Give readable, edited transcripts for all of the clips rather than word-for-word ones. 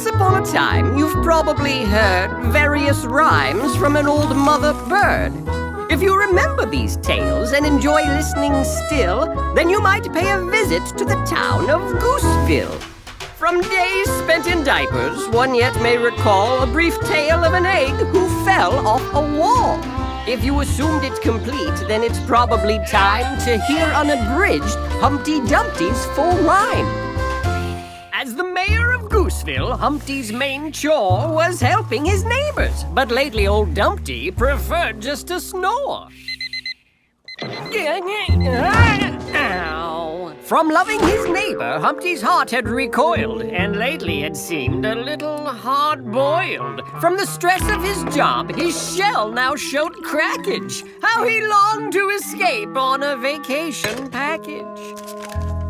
Once upon a time, you've probably heard various rhymes from an old mother bird. If you remember these tales and enjoy listening still, then you might pay a visit to the town of Gooseville. From days spent in diapers, one yet may recall a brief tale of an egg who fell off a wall. If you assumed it complete, then it's probably time to hear unabridged Humpty Dumpty's full rhyme. As the mayor of Gooseville, Humpty's main chore was helping his neighbors. But lately old Dumpty preferred just to snore. Ow. From loving his neighbor, Humpty's heart had recoiled, and lately had seemed a little hard-boiled. From the stress of his job, his shell now showed crackage. How he longed to escape on a vacation package.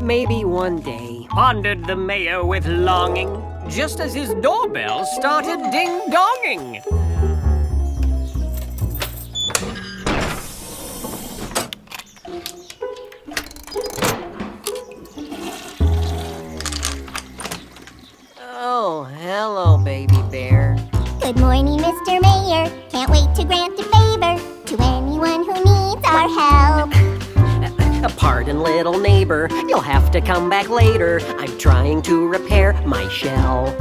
Maybe one day, pondered the mayor with longing, just as his doorbell started ding-donging. Oh, hello, baby bear. Good morning, Mr. Mayor. Can't wait to grant a favor to anyone who needs our help. Pardon, little neighbor, you'll have to come back later. I'm trying to repair my shell.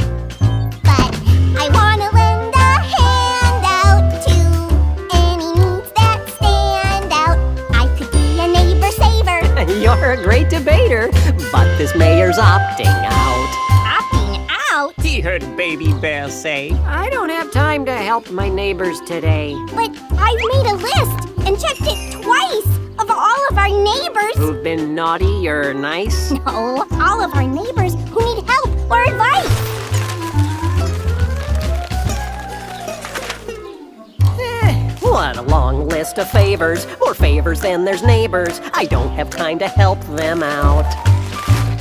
But I want to lend a hand out to any needs that stand out. I could be a neighbor saver. You're a great debater, but this mayor's opting out. Opting out? He heard Baby Bear say, I don't have time to help my neighbors today. But I've made a list and checked it twice of all of our neighbors. Who've been naughty or nice? No, all of our neighbors who need help or advice. What a long list of favors. More favors than there's neighbors. I don't have time to help them out.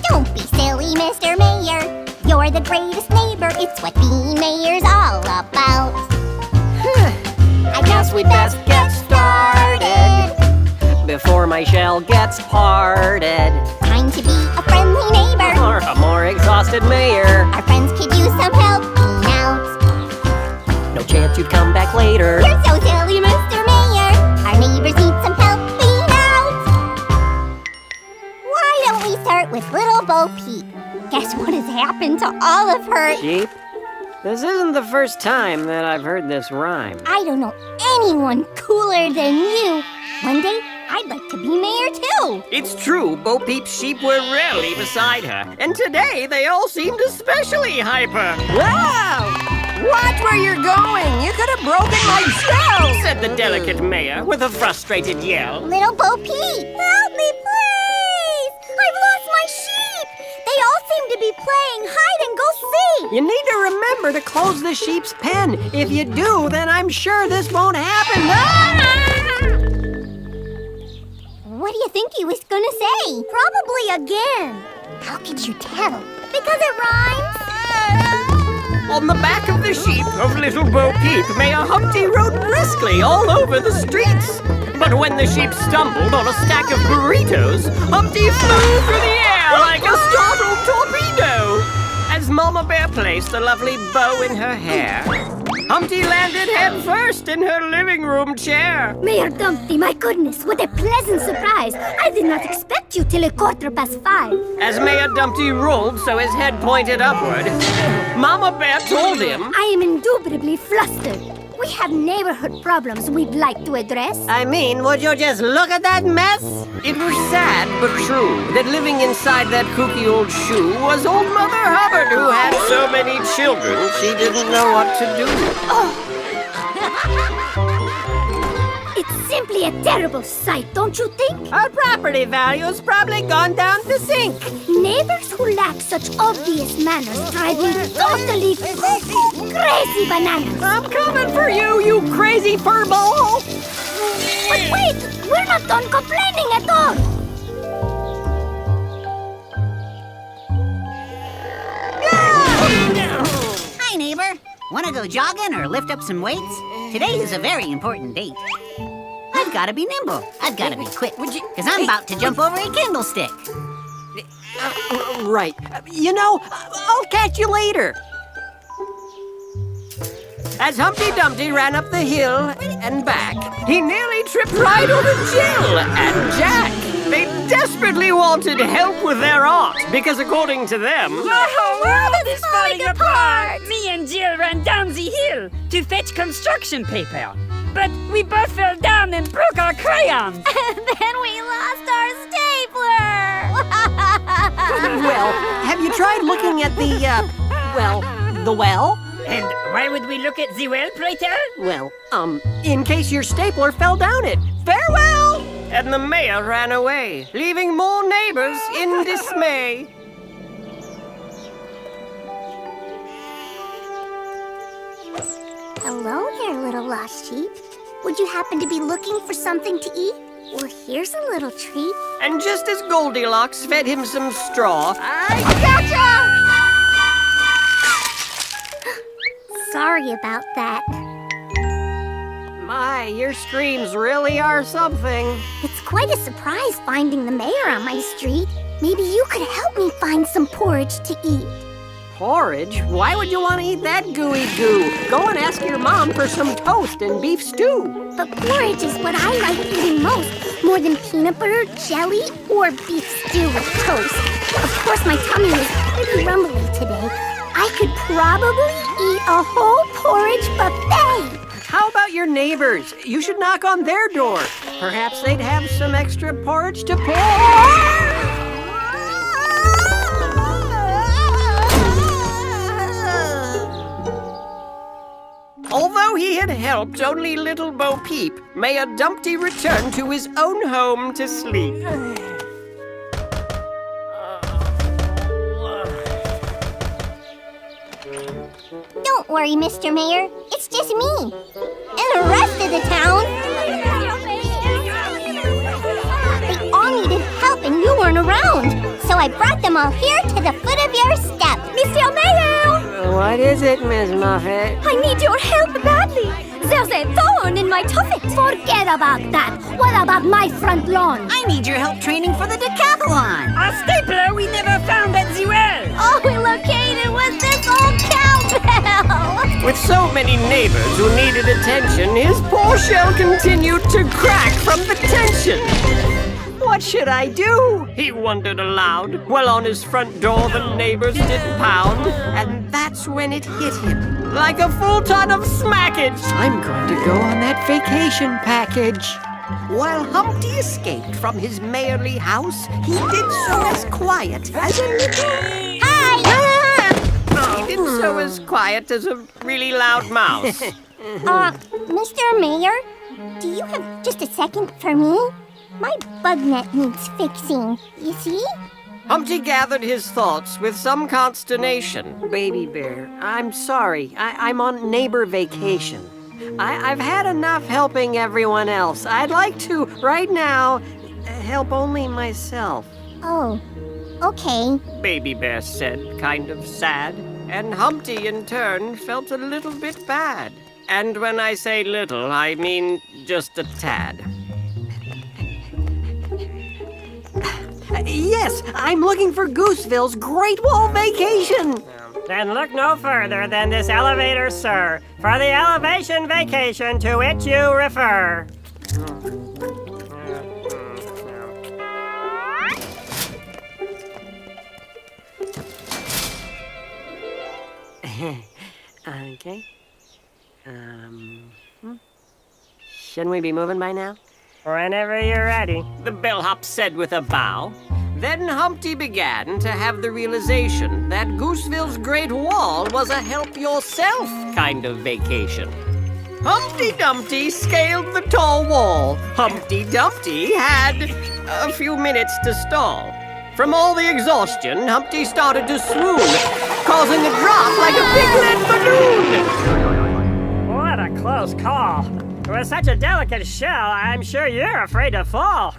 Don't be silly, Mr. Mayor. You're the greatest neighbor. It's what being mayor's all about. I guess we'd best get started before my shell gets parted. Time to be a friendly neighbor. Or a more exhausted mayor. Our friends could use some helping out. No chance you'd come back later. You're so silly, Mr. Mayor. Our neighbors need some helping out. Why don't we start with little Bo Peep? Guess what has happened to all of her? Sheep? This isn't the first time that I've heard this rhyme. I don't know anyone cooler than you. One day, I'd like to be mayor too. It's true, Bo Peep's sheep were rarely beside her. And today, they all seemed especially hyper. Wow! Watch where you're going! You could have broken my shell! Said the delicate mayor with a frustrated yell. Little Bo Peep! Help me, please! I've lost my sheep! They all seem to be playing hide and go seek! You need to remember to close the sheep's pen. If you do, then I'm sure this won't happen. What do you think he was gonna say? Probably again. How could you tell? Because it rhymes. On the back of the sheep of little Bo Peep, Mayor Humpty rode briskly all over the streets. But when the sheep stumbled on a stack of burritos, Humpty flew through the air like a startled torpedo. As Mama Bear placed the lovely bow in her hair, Humpty landed head first in her living room chair. Mayor Dumpty, my goodness, what a pleasant surprise. I did not expect you till 5:15. As Mayor Dumpty rolled so his head pointed upward, Mama Bear told him, I am indubitably flustered. We have neighborhood problems we'd like to address. I mean, would you just look at that mess? It was sad but true that living inside that kooky old shoe was old Mother Hubbard, who had so many children she didn't know what to do. It's simply a terrible sight, don't you think? Our property value's probably gone down the sink. Neighbors who lack such obvious manners drive me totally crazy bananas. I'm coming for you, you crazy furball! But wait, we're not done complaining at all. Hi, neighbor. Want to go jogging or lift up some weights? Today is a very important date. I've got to be nimble. I've got to be quick, because I'm about to jump over a candlestick. Right. You know, I'll catch you later. As Humpty Dumpty ran up the hill and back, he nearly tripped right over Jill and Jack. They desperately wanted help with their art because, according to them, The whole world is falling apart! Me and Jill ran down the hill to fetch construction paper. But we both fell down and broke our crayons. And then we lost our stapler! well, have you tried looking at the well? And why would we look at the well, pray tell? Well, in case your stapler fell down it. Farewell! And the mayor ran away, leaving more neighbors in dismay. Hello there, little lost sheep. Would you happen to be looking for something to eat? Well, here's a little treat. And just as Goldilocks fed him some straw, Sorry about that. my, your screams really are something. It's quite a surprise finding the mayor on my street. Maybe you could help me find some porridge to eat. Porridge? Why would you want to eat that gooey goo? Go and ask your mom for some toast and beef stew. But porridge is what I like eating most, more than peanut butter, jelly, or beef stew with toast. Of course, my tummy is pretty rumbly today. I could probably eat a whole porridge buffet. How about your neighbors? You should knock on their door. Perhaps they'd have some extra porridge to pour. Although he had helped only little Bo Peep, Mayor Dumpty returned to his own home to sleep. Don't worry, Mr. Mayor. It's just me. And the rest of the town. They all needed help and you weren't around. So I brought them all here to the foot of your step. Mr. Mayor! What is it, Miss Muffet? I need your help badly. There's a thorn in my tuffet. Forget about that. What about my front lawn? I need your help training for the decathlon. A stapler we never found at the well. Oh, located with this old cowbell. With so many neighbors who needed attention, his poor shell continued to crack from the tension. What should I do? He wondered aloud, while on his front door the neighbors did pound. And that's when it hit him, like a full ton of smackage. I'm going to go on that vacation package. While Humpty escaped from his mayorly house, he did so as quiet as a little... Hi! He did so as quiet as a really loud mouse. Mr. Mayor, do you have just a second for me? My bug net needs fixing, you see? Humpty gathered his thoughts with some consternation. Baby Bear, I'm sorry. I'm on neighbor vacation. I've had enough helping everyone else. I'd like to, right now, help only myself. Oh, okay. Baby Bear said, kind of sad. And Humpty, in turn, felt a little bit bad. And when I say little, I mean just a tad. Yes, I'm looking for Gooseville's Great Wall Vacation. Then look no further than this elevator, sir, for the elevation vacation to which you refer. Okay. Shouldn't we be moving by now? Whenever you're ready. The bellhop said with a bow. Then Humpty began to have the realization that Gooseville's Great Wall was a help-yourself kind of vacation. Humpty Dumpty scaled the tall wall. Humpty Dumpty had a few minutes to stall. From all the exhaustion, Humpty started to swoon, causing a drop like a big lead balloon. What a close call. With such a delicate shell, I'm sure you're afraid to fall.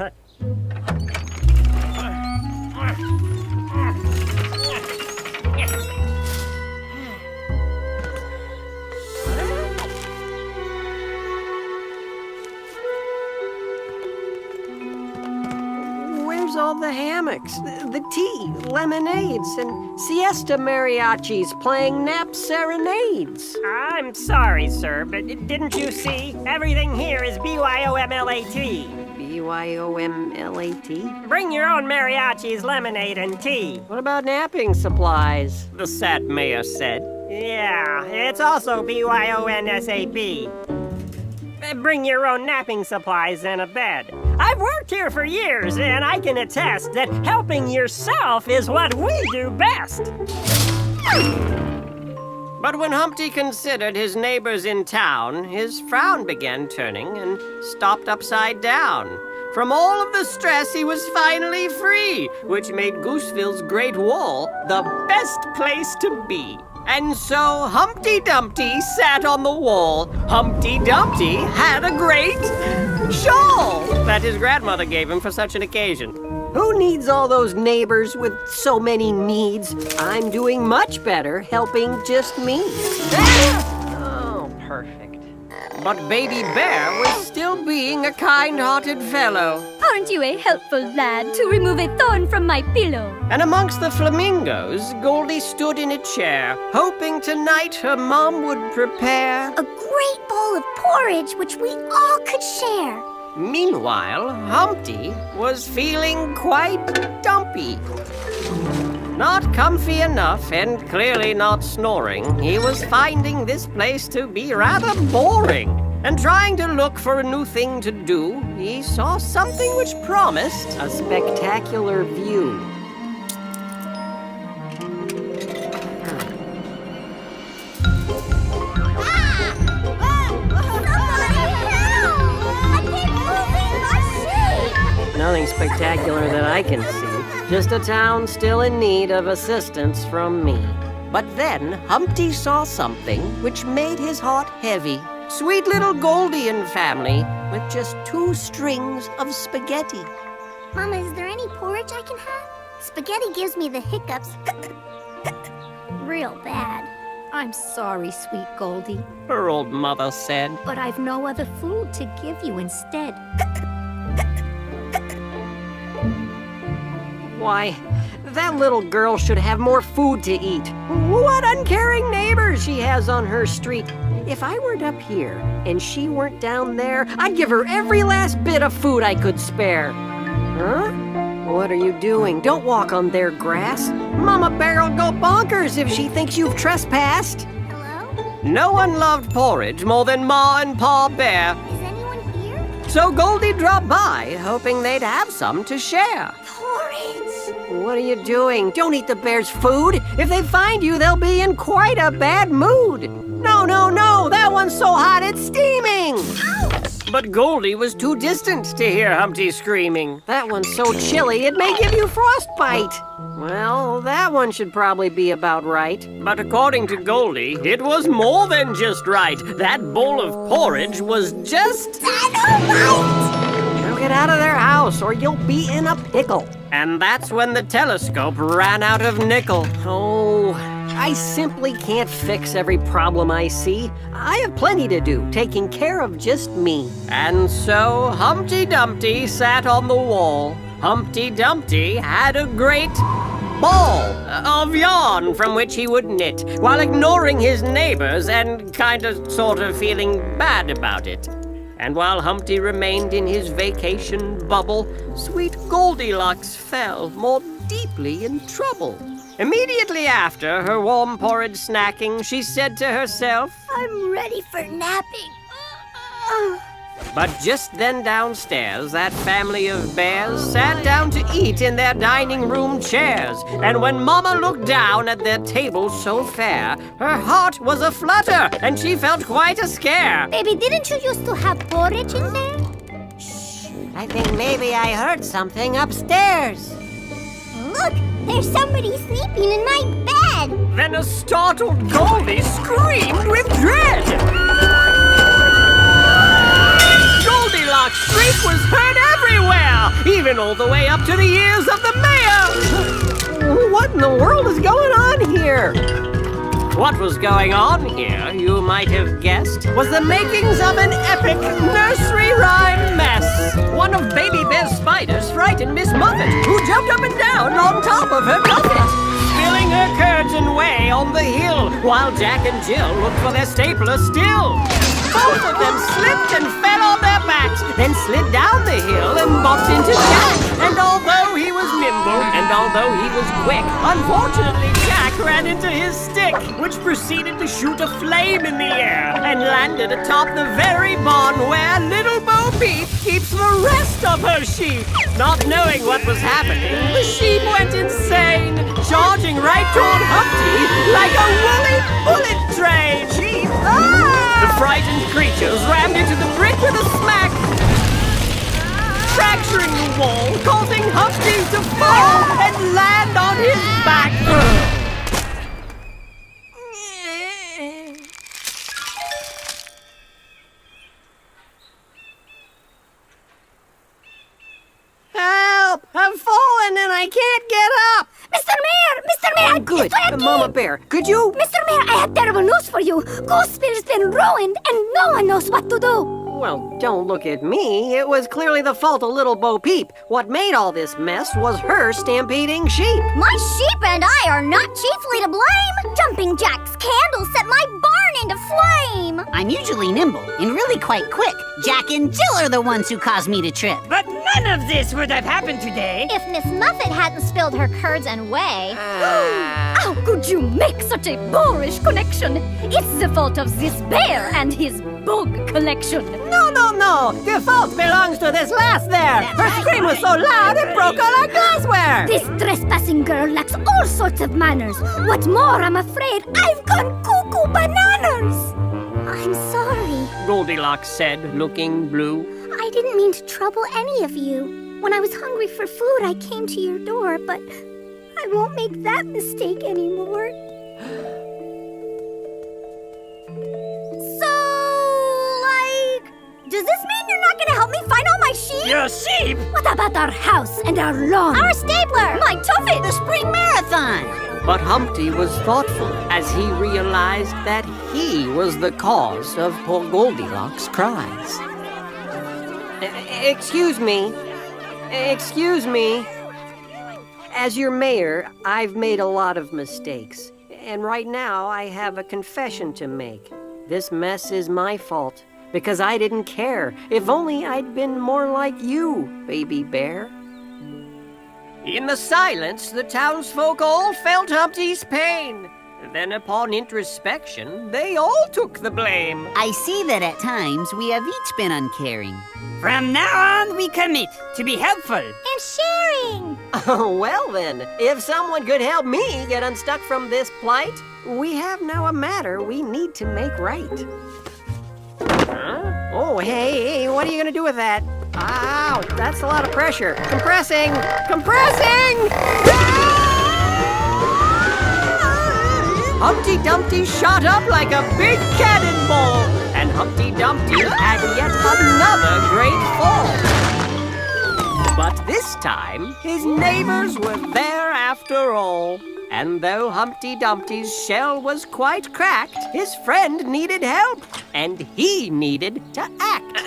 Where's all all the hammocks, the tea, lemonades, and siesta mariachis playing nap serenades. I'm sorry, sir, but didn't you see? Everything here is BYOMLAT. BYOMLAT? Bring your own mariachis, lemonade, and tea. What about napping supplies? The sad mayor said. Yeah, it's also BYONSAP. Bring your own napping supplies and a bed. I've worked here for years, and I can attest that helping yourself is what we do best. But when Humpty considered his neighbors in town, his frown began turning and stopped upside down. From all of the stress, he was finally free, which made Gooseville's Great Wall the best place to be. And so Humpty Dumpty sat on the wall. Humpty Dumpty had a great shawl that his grandmother gave him for such an occasion. Who needs all those neighbors with so many needs? I'm doing much better helping just me. Oh, perfect. But Baby Bear was still being a kind-hearted fellow. Aren't you a helpful lad to remove a thorn from my pillow? And amongst the flamingos, Goldie stood in a chair, hoping tonight her mom would prepare. A great bowl of porridge which we all could share. Meanwhile, Humpty was feeling quite dumpy. Not comfy enough and clearly not snoring, he was finding this place to be rather boring. And trying to look for a new thing to do, he saw something which promised a spectacular view. Nothing spectacular that I can see. Just a town still in need of assistance from me. But then Humpty saw something which made his heart heavy. Sweet little Goldie and family with just 2 strings of spaghetti. Mama, is there any porridge I can have? Spaghetti gives me the hiccups. Real bad. I'm sorry, sweet Goldie, Her old mother said. but I've no other food to give you instead. Why, that little girl should have more food to eat. What uncaring neighbors she has on her street. If I weren't up here and she weren't down there, I'd give her every last bit of food I could spare. Huh? What are you doing? Don't walk on their grass. Mama Bear'll go bonkers if she thinks you've trespassed. Hello? No one loved porridge more than Ma and Pa Bear. Is anyone here? So Goldie dropped by, hoping they'd have some to share. Porridge! What are you doing? Don't eat the bear's food. If they find you, they'll be in quite a bad mood. No, no, no! That one's so hot it's steaming! Ouch! But Goldie was too distant to hear Humpty screaming. That one's so chilly it may give you frostbite. Well, that one should probably be about right. But according to Goldie, it was more than just right. That bowl of porridge was just... Dynamite! Now get out of their house or you'll be in a pickle. And that's when the telescope ran out of nickel. Oh, I simply can't fix every problem I see. I have plenty to do, taking care of just me. And so Humpty Dumpty sat on the wall. Humpty Dumpty had a great ball of yarn from which he would knit, while ignoring his neighbors and sort of feeling bad about it. And while Humpty remained in his vacation bubble, sweet Goldilocks fell more deeply in trouble. Immediately after her warm porridge snacking, she said to herself, I'm ready for napping. But just then downstairs, that family of bears sat down to eat in their dining room chairs. And when Mama looked down at their table so fair, her heart was a-flutter, and she felt quite a scare. Baby, didn't you used to have porridge in there? I think maybe I heard something upstairs. Look, there's somebody sleeping in my bed. Then a startled Goldie screamed with dread. Goldilocks' shriek was heard everywhere, even all the way up to the ears of the mayor. What in the world is going on here? What was going on here, you might have guessed, was the makings of an epic nursery rhyme mess. One of Baby Bear's spiders frightened Miss Muffet, who jumped up and down on top of her buffet, spilling her curds and whey on the hill, while Jack and Jill looked for their stapler still. Both of them slipped and fell on their backs, then slid down the hill and bumped into Jack. And although he was nimble, and although he was quick, unfortunately Jack ran into his stick, which proceeded to shoot a flame in the air and landed atop the very barn where little Bo Peep keeps the rest of her sheep. Not knowing what was happening, the sheep went insane, charging right toward Humpty like a woolly bullet train. Sheep! The frightened creatures rammed into the brick with a smack, fracturing the wall, causing Humpty to fall and land on his back. Help! I've fallen and I can't get up! Mr. Mayor! Mr. Mayor! Oh, good. It's Mama Bear, could you? Mr. Mayor, I have terrible news for you. Gooseville's been ruined and no one knows what to do. Well, don't look at me. It was clearly the fault of little Bo Peep. What made all this mess was her stampeding sheep. My sheep and I are not chiefly to blame. Jumping Jack's candle set my barn into flame. I'm usually nimble and really quite quick. Jack and Jill are the ones who caused me to trip. But none of this would have happened today. If Miss Muffet hadn't spilled her curds and whey. How could you make such a boorish connection? It's the fault of this bear and his bug collection. No. The fault belongs to this lass there. Her scream was so loud it broke all our glassware. This trespassing girl lacks all sorts of manners. What's more, I'm afraid I've gone cuckoo bananas. I'm sorry. Goldilocks said, looking blue. I didn't mean to trouble any of you. When I was hungry for food, I came to your door, but I won't make that mistake anymore. Does this mean you're not gonna help me find all my sheep? Your sheep? What about our house and our lawn? Our stapler! My tuffet! The spring marathon! But Humpty was thoughtful as he realized that he was the cause of poor Goldilocks' cries. Excuse me. As your mayor, I've made a lot of mistakes. And right now, I have a confession to make. This mess is my fault. Because I didn't care. If only I'd been more like you, Baby Bear. In the silence, the townsfolk all felt Humpty's pain. Then upon introspection, they all took the blame. I see that at times we have each been uncaring. From now on, we commit to be helpful. And sharing! Oh, well then, if someone could help me get unstuck from this plight, we have now a matter we need to make right. Huh? Oh, hey, what are you gonna do with that? Ow, that's a lot of pressure. Compressing! Humpty Dumpty shot up like a big cannonball, and Humpty Dumpty had yet another great fall. But this time, his neighbors were there after all. And though Humpty Dumpty's shell was quite cracked, his friend needed help, and he needed to act.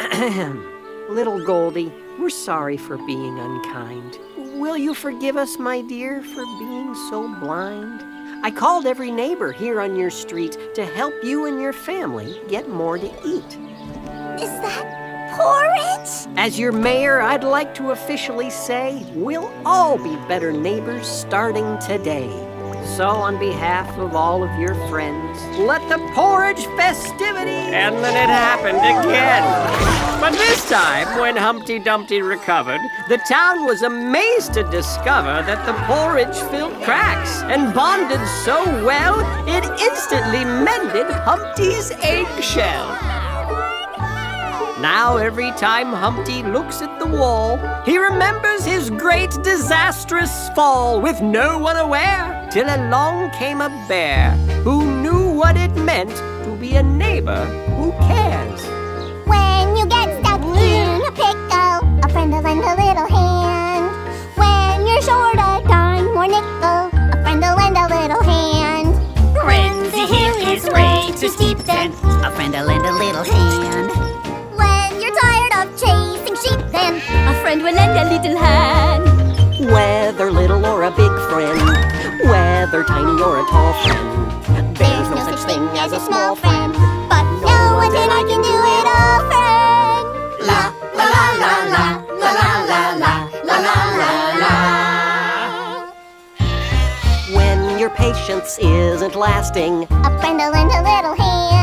Little Goldie, we're sorry for being unkind. Will you forgive us, my dear, for being so blind? I called every neighbor here on your street to help you and your family get more to eat. Is that porridge? As your mayor, I'd like to officially say we'll all be better neighbors starting today. So on behalf of all of your friends, let the porridge festivity... And then it happened again. But this time, when Humpty Dumpty recovered, the town was amazed to discover that the porridge filled cracks and bonded so well, it instantly mended Humpty's eggshell. Now every time Humpty looks at the wall, he remembers his great disastrous fall with no one aware, till along came a bear who knew what it meant to be a neighbor who cares. When you get stuck in a pickle, a friend to lend a little hand. When you're short a dime or nickel, a friend to lend a little hand. Frenzy here is deep, then a friend to lend a little hand. when you're tired of chasing sheep, then A friend will lend a little hand. Whether little or a big friend, whether tiny or a tall friend, there's no such thing as a small friend. But no one then I can do it all, friend. La la la la la la la la la la la la. when your patience isn't lasting, A friend to lend a little hand.